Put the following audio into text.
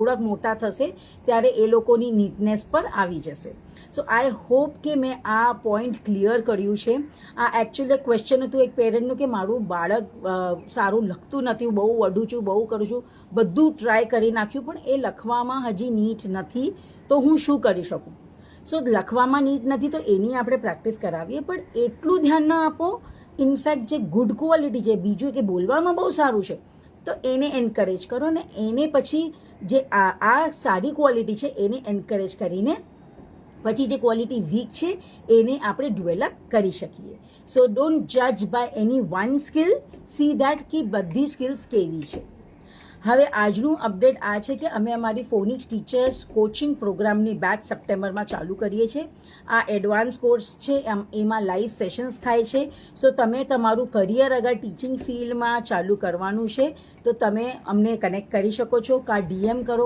થોડાક મોટા થશે ત્યારે એ લોકોની નીટનેસ પર આવી જશે. સો આઈ હોપ કે મેં આ પોઈન્ટ ક્લિયર કર્યું છે. આ એકચ્યુઅલી ક્વેશ્ચન હતું એક પેરેન્ટનું કે મારું બાળક સારું લખતું નથી, હું બહુ વઢું છું, બહુ કરું છું, બધું ટ્રાય કરી નાખ્યું પણ એ લખવામાં હજી નીટ નથી, તો હું શું કરી શકું? સો લખવામાં નીટ નથી તો એની આપણે પ્રેક્ટિસ કરાવીએ, પણ એટલું ધ્યાન ન આપો. ઇનફેક્ટ જે ગુડ ક્વોલિટી છે, બીજું કે બોલવામાં બહુ સારું છે તો એને એન્કરેજ કરો, ને એને પછી જે આ સારી ક્વોલિટી છે એને એન્કરેજ કરીને પછી જે ક્વોલિટી વીક છે એને આપણે ડેવલપ કરી શકીએ. સો ડોન્ટ જજ by any one skill, see that કે બધી સ્કિલ્સ કેવી છે. હવે આજનું અપડેટ આ છે કે અમે અમારી ફોનિક્સ ટીચર્સ કોચિંગ પ્રોગ્રામની બેચ સપ્ટેમ્બરમાં ચાલુ કરીએ છીએ. આ એડવાન્સ કોર્સ છે, એમાં લાઈવ સેશન્સ થાય છે. સો તમે તમારું કરિયર અગર ટીચિંગ ફિલ્ડમાં ચાલુ કરવાનું છે તો તમે અમને કનેક્ટ કરી શકો છો, કાં DM કરો,